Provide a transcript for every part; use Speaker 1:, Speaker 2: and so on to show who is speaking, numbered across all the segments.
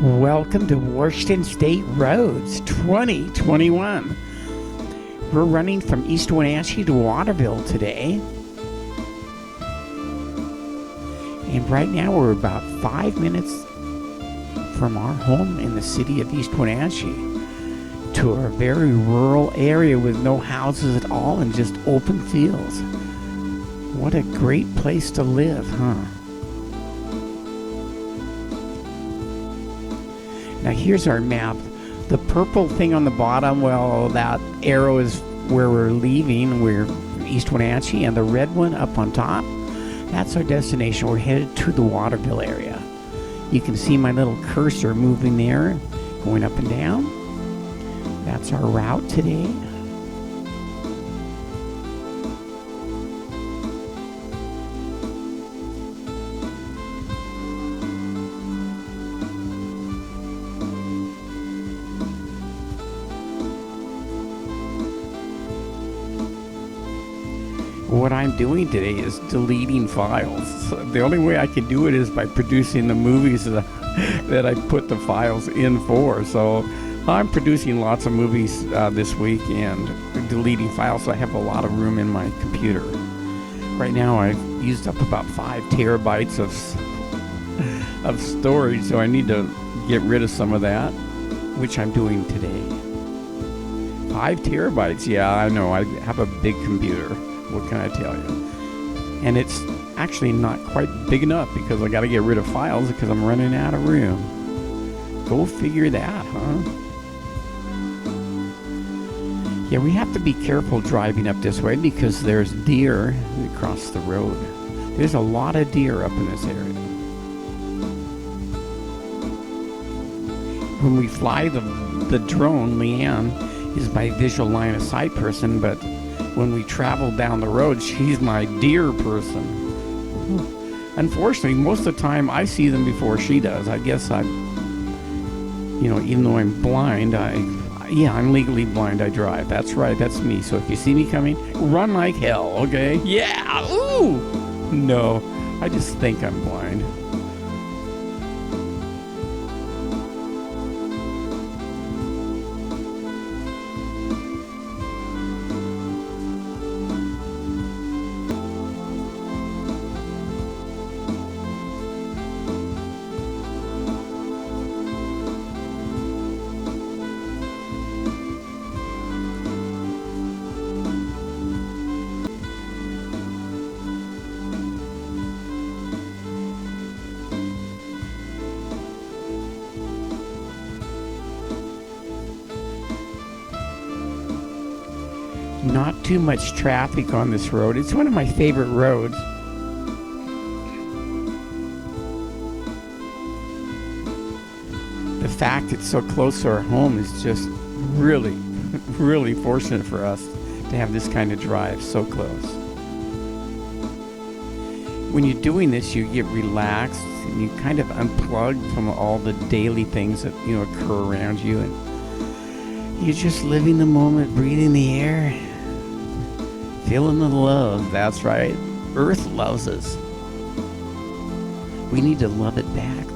Speaker 1: Welcome to Washington State Roads 2021. We're running from East Wenatchee to Waterville today. And right now we're about 5 minutes from our home in the city of East Wenatchee to a very rural area with no houses at all and just open fields. What a great place to live, huh? Now here's our map. The purple thing on the bottom, well, that arrow is where we're leaving. We're East Wenatchee, and the red one up on top, that's our destination. We're headed to the Waterville area. You can see my little cursor moving there, going up and down. That's our route today. What I'm doing today is deleting files. The only way I can do it is by producing the movies that I put the files in for. So I'm producing lots of movies this week and deleting files, so I have a lot of room in my computer. Right now I've used up about 5 terabytes of storage, so I need to get rid of some of that, which I'm doing today. 5 terabytes, yeah, I know, I have a big computer. What can I tell you? And it's actually not quite big enough because I got to get rid of files because I'm running out of room. Go figure that, huh? Yeah, we have to be careful driving up this way because there's deer across the road. There's a lot of deer up in this area. When we fly the drone, Leanne is my visual line of sight person, but when we travel down the road, she's my deer person. Unfortunately, most of the time I see them before she does. I guess even though I'm blind, I'm legally blind, I drive. That's right, that's me. So if you see me coming, run like hell, okay? Yeah, ooh! No, I just think I'm blind. Not too much traffic on this road. It's one of my favorite roads. The fact it's so close to our home is just really, really fortunate for us to have this kind of drive so close. When you're doing this, you get relaxed and you kind of unplug from all the daily things that occur around you, and you're just living the moment, breathing the air, feeling the love. That's right. Earth loves us. We need to love it back, though.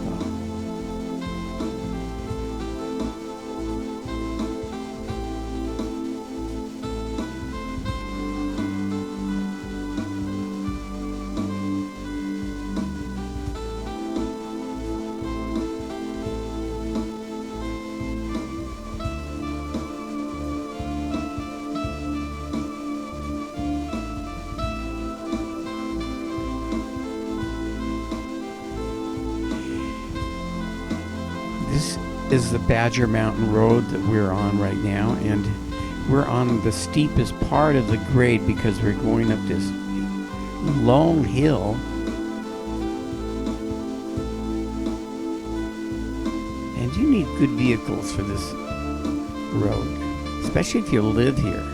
Speaker 1: This is the Badger Mountain Road that we're on right now, and we're on the steepest part of the grade because we're going up this long hill. And you need good vehicles for this road, especially if you live here.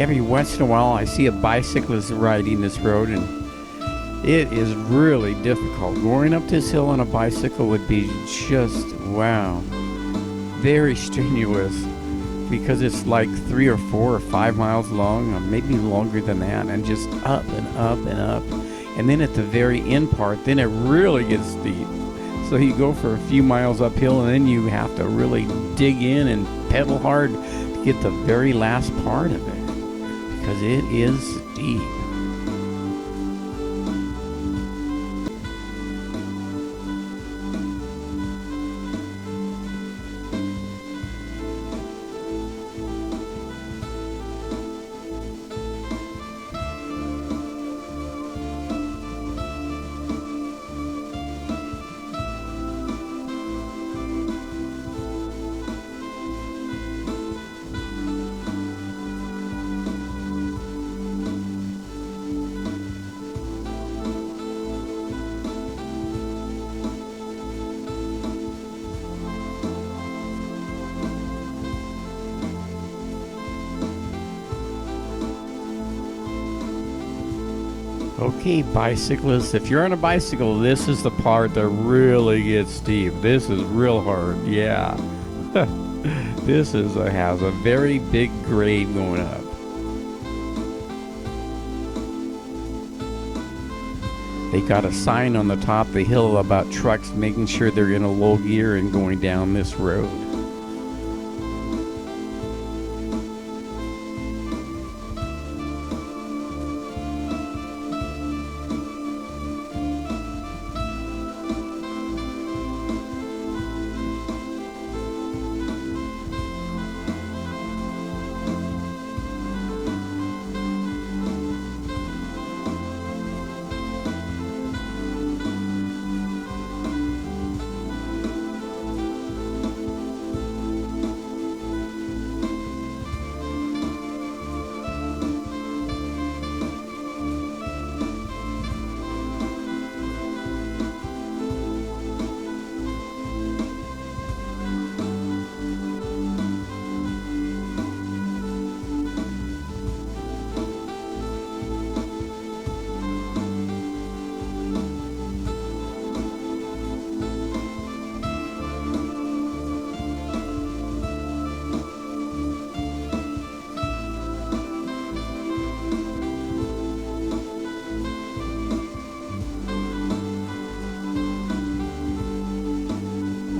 Speaker 1: every once in a while I see a bicyclist riding this road, and it is really difficult. Going up this hill on a bicycle would be just, wow, very strenuous, because it's like 3 or 4 or 5 miles long, or maybe longer than that, and just up and up and up. And then at the very end part, then it really gets steep. So you go for a few miles uphill, and then you have to really dig in and pedal hard to get the very last part of it, because it is steep. Okay, bicyclists, if you're on a bicycle, this is the part that really gets steep. This is real hard, yeah. This has a very big grade going up. They got a sign on the top of the hill about trucks making sure they're in a low gear and going down this road.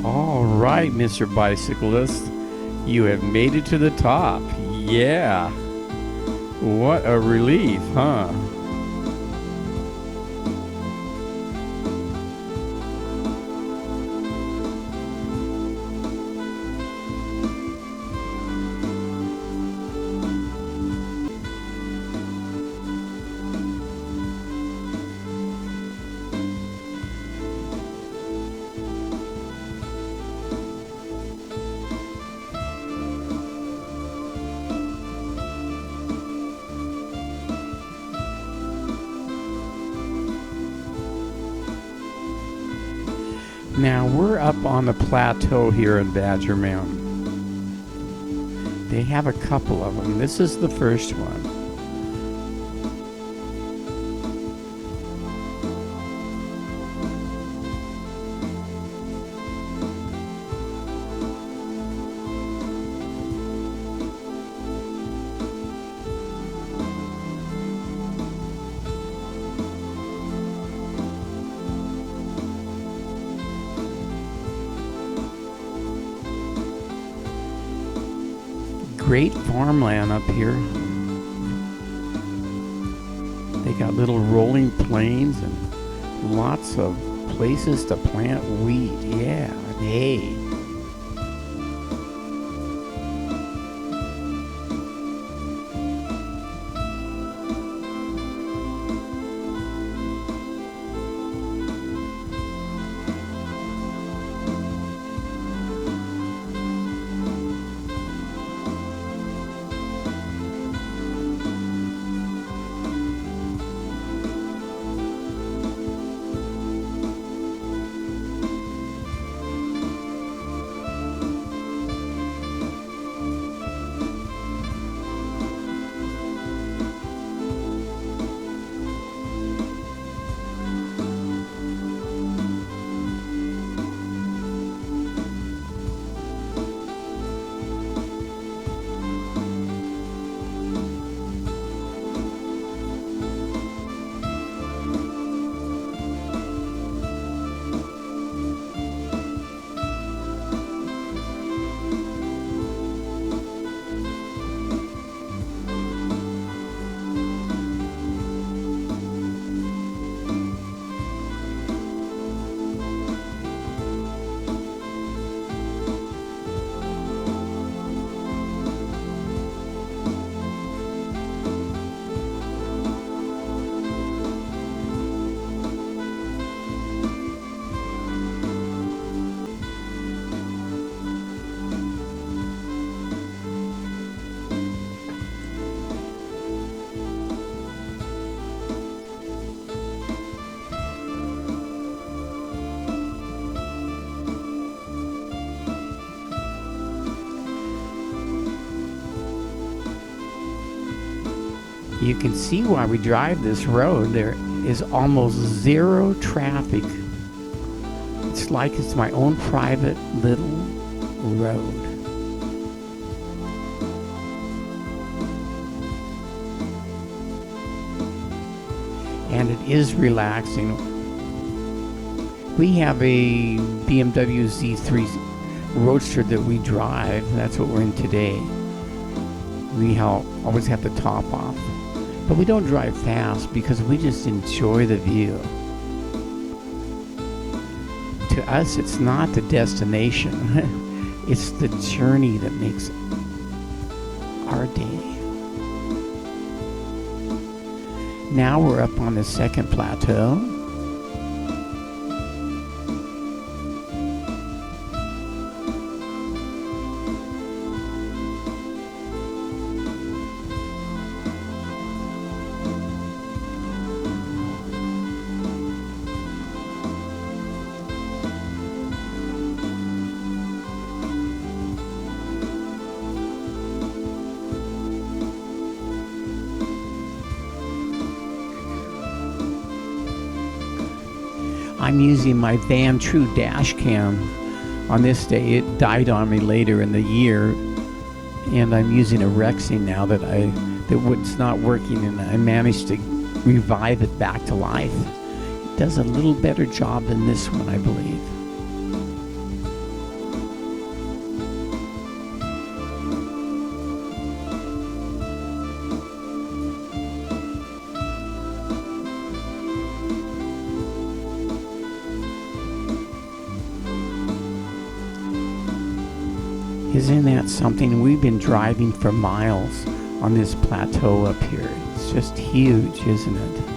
Speaker 1: All right, Mr. Bicyclist, you have made it to the top. Yeah. What a relief, huh? Now we're up on the plateau here in Badger Mountain. They have a couple of them. This is the first one. Great farmland up here. They got little rolling plains and lots of places to plant wheat. Yeah, and hay. You can see while we drive this road, there is almost zero traffic. It's like it's my own private little road. And it is relaxing. We have a BMW Z3 Roadster that we drive. That's what we're in today. We always have the top off. But we don't drive fast because we just enjoy the view. To us, it's not the destination. It's the journey that makes our day. Now we're up on the second plateau. I'm using my Van True dash cam on this day. It died on me later in the year, and I'm using a Rexing now that was not working, and I managed to revive it back to life. It does a little better job than this one, I believe. Isn't that something? We've been driving for miles on this plateau up here. It's just huge, isn't it?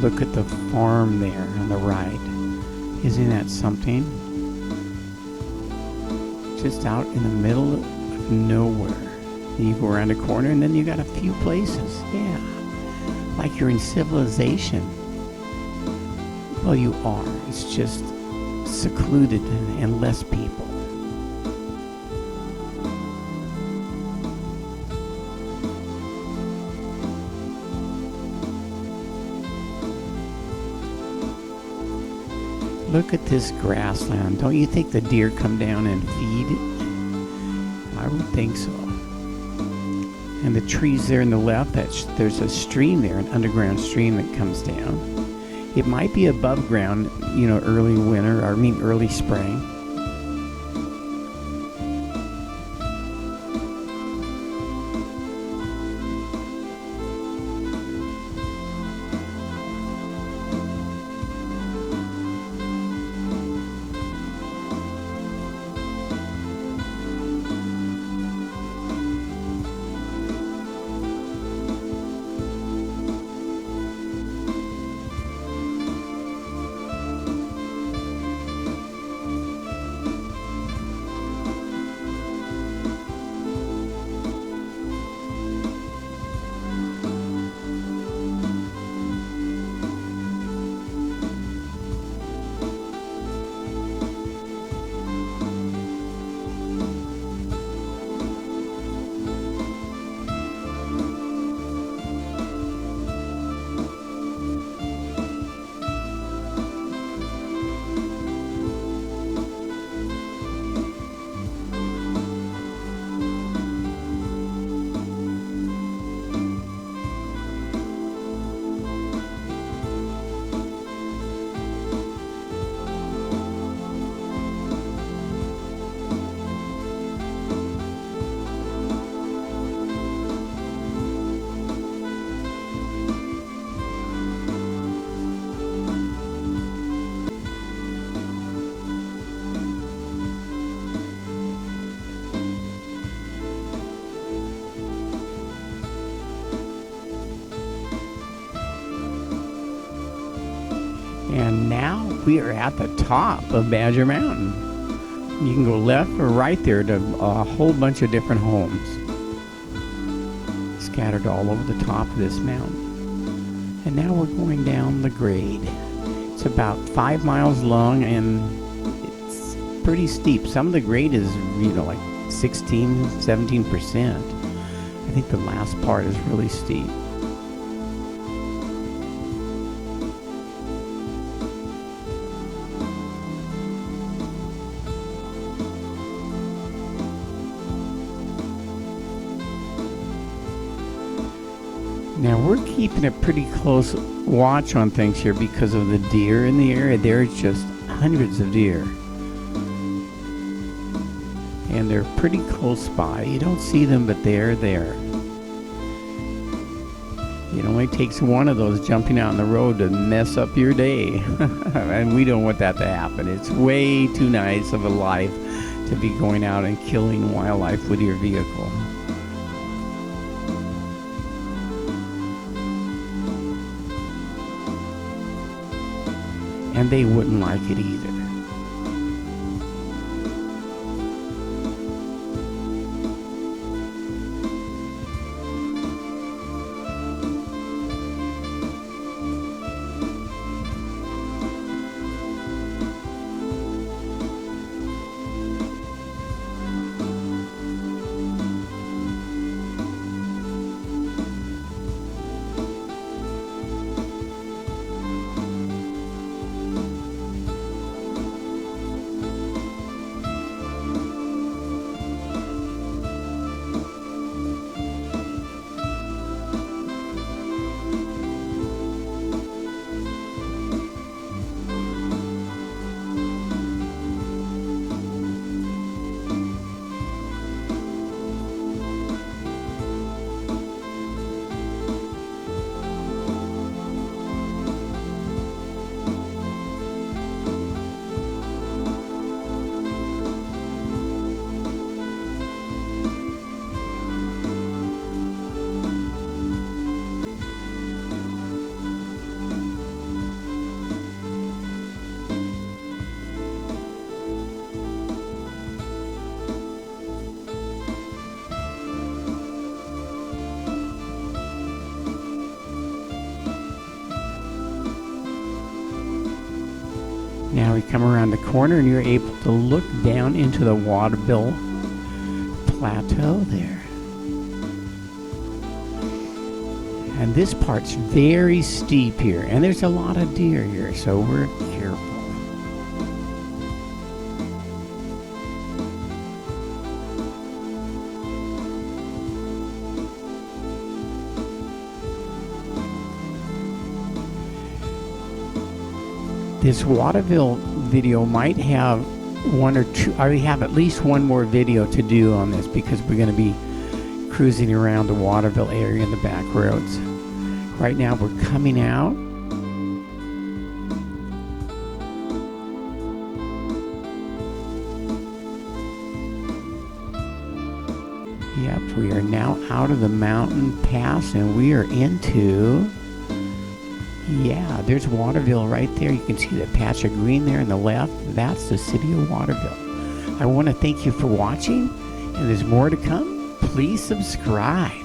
Speaker 1: Look at the farm there on the right. Isn't that something? Just out in the middle of nowhere. You go around a corner and then you got a few places. Yeah. Like you're in civilization. Well, you are. It's just secluded and less people. Look at this grassland. Don't you think the deer come down and feed it? I would think so. And the trees there on the left, there's a stream there, an underground stream that comes down. It might be above ground, early winter, early spring. we are at the top of Badger Mountain. You can go left or right there to a whole bunch of different homes scattered all over the top of this mountain. And now we're going down the grade. It's about 5 miles long and it's pretty steep. Some of the grade is, like 16, 17%. I think the last part is really steep. Now we're keeping a pretty close watch on things here because of the deer in the area. There's just hundreds of deer. And they're pretty close by. You don't see them, but they're there. It only takes one of those jumping out on the road to mess up your day. And we don't want that to happen. It's way too nice of a life to be going out and killing wildlife with your vehicle. And they wouldn't like it either. Now we come around the corner and you're able to look down into the Waterville plateau there. And this part's very steep here, and there's a lot of deer here, so we're careful. This Waterville video might have one or two, I have at least one more video to do on this because we're going to be cruising around the Waterville area in the back roads. Right now we're coming out. Yep, we are now out of the mountain pass and we are into... Yeah, there's Waterville right there. You can see that patch of green there on the left. That's the city of Waterville. I want to thank you for watching, and there's more to come. Please subscribe.